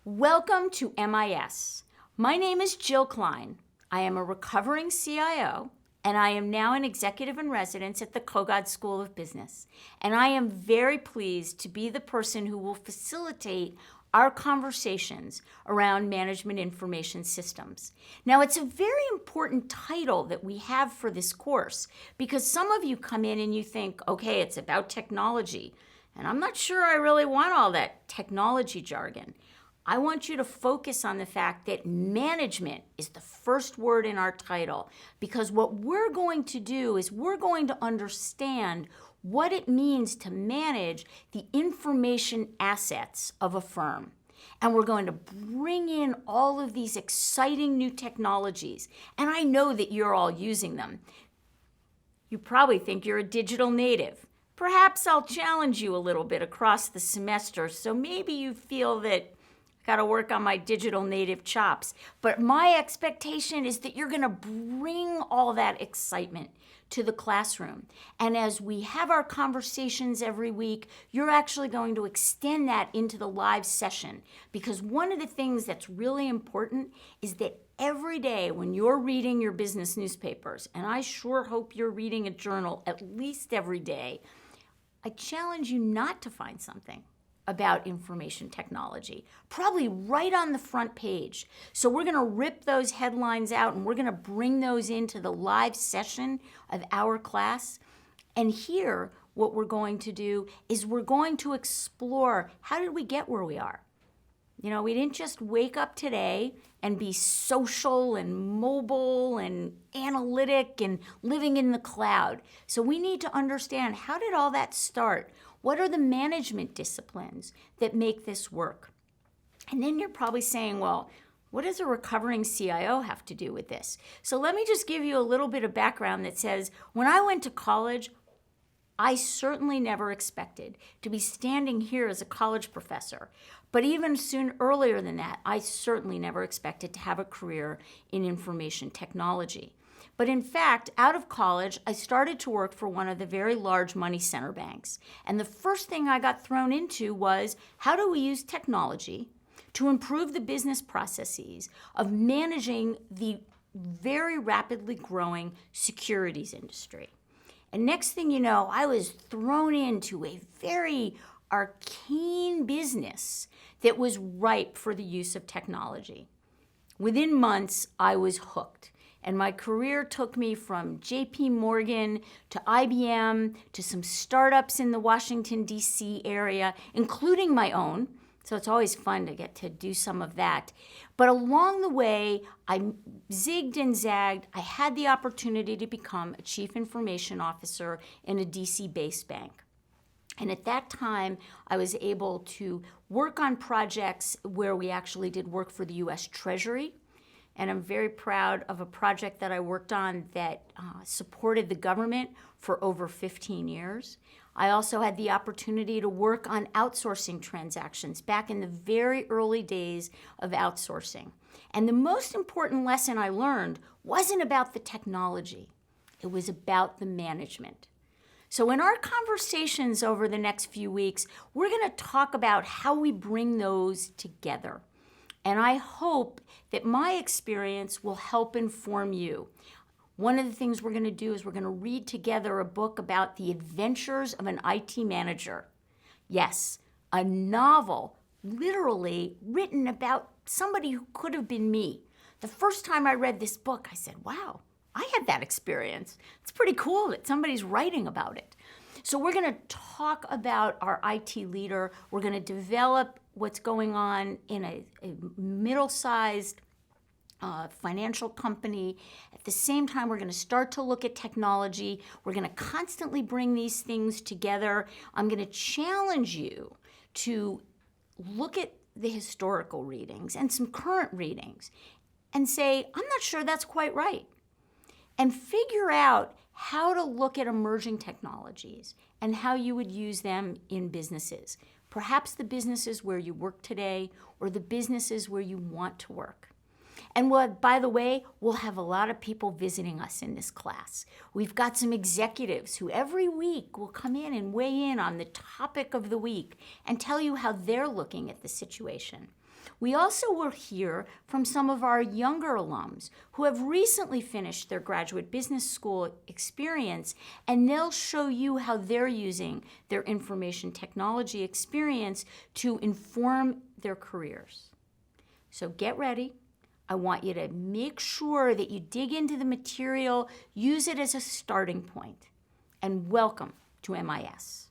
Welcome to MIS. My name is Jill Klein. I am a recovering CIO, and I am now an executive in residence at the Kogod School of Business. And I am very pleased to be the person who will facilitate our conversations around management information systems. Now, it's a very important title that we have for this course because some of you come in and you think, okay, it's about technology, and I'm not sure I really want all that technology jargon. I want you to focus on the fact that management is the first word in our title, because what we're going to do is we're going to understand what it means to manage the information assets of a firm. And we're going to bring in all of these exciting new technologies. And I know that you're all using them. You probably think you're a digital native. Perhaps I'll challenge you a little bit across the semester, so maybe you feel that got to work on my digital native chops. But my expectation is that you're going to bring all that excitement to the classroom. And as we have our conversations every week, you're actually going to extend that into the live session. Because one of the things that's really important is that every day when you're reading your business newspapers, and I sure hope you're reading a journal at least every day, I challenge you not to find something about information technology, probably right on the front page. So we're going to rip those headlines out and we're going to bring those into the live session of our class. And here, what we're going to do is we're going to explore, how did we get where we are? You know, we didn't just wake up today and be social and mobile and analytic and living in the cloud. So we need to understand, how did all that start? What are the management disciplines that make this work? And then you're probably saying, well, what does a recovering CIO have to do with this? So let me just give you a little bit of background that says, when I went to college, I certainly never expected to be standing here as a college professor. But even earlier than that, I certainly never expected to have a career in information technology. But in fact, out of college, I started to work for one of the very large money center banks. And the first thing I got thrown into was, how do we use technology to improve the business processes of managing the very rapidly growing securities industry? And next thing you know, I was thrown into a very arcane business that was ripe for the use of technology. Within months, I was hooked. And my career took me from JP Morgan to IBM to some startups in the Washington, D.C. area, including my own. So it's always fun to get to do some of that. But along the way, I zigged and zagged. I had the opportunity to become a chief information officer in a DC-based bank. And at that time, I was able to work on projects where we actually did work for the U.S. Treasury. And I'm very proud of a project that I worked on that supported the government for over 15 years. I also had the opportunity to work on outsourcing transactions back in the very early days of outsourcing. And the most important lesson I learned wasn't about the technology. It was about the management. So in our conversations over the next few weeks, we're going to talk about how we bring those together. And I hope that my experience will help inform you. One of the things we're going to do is we're going to read together a book about the adventures of an IT manager. Yes, a novel, literally written about somebody who could have been me. The first time I read this book, I said, wow, I had that experience. It's pretty cool that somebody's writing about it. So we're going to talk about our IT leader. We're going to develop what's going on in a middle-sized financial company. At the same time, we're going to start to look at technology. We're going to constantly bring these things together. I'm going to challenge you to look at the historical readings and some current readings and say, I'm not sure that's quite right. And figure out how to look at emerging technologies and how you would use them in businesses. Perhaps the businesses where you work today or the businesses where you want to work. And by the way, we'll have a lot of people visiting us in this class. We've got some executives who every week will come in and weigh in on the topic of the week and tell you how they're looking at the situation. We also will hear from some of our younger alums who have recently finished their graduate business school experience, and they'll show you how they're using their information technology experience to inform their careers. So get ready. I want you to make sure that you dig into the material, use it as a starting point, and welcome to MIS.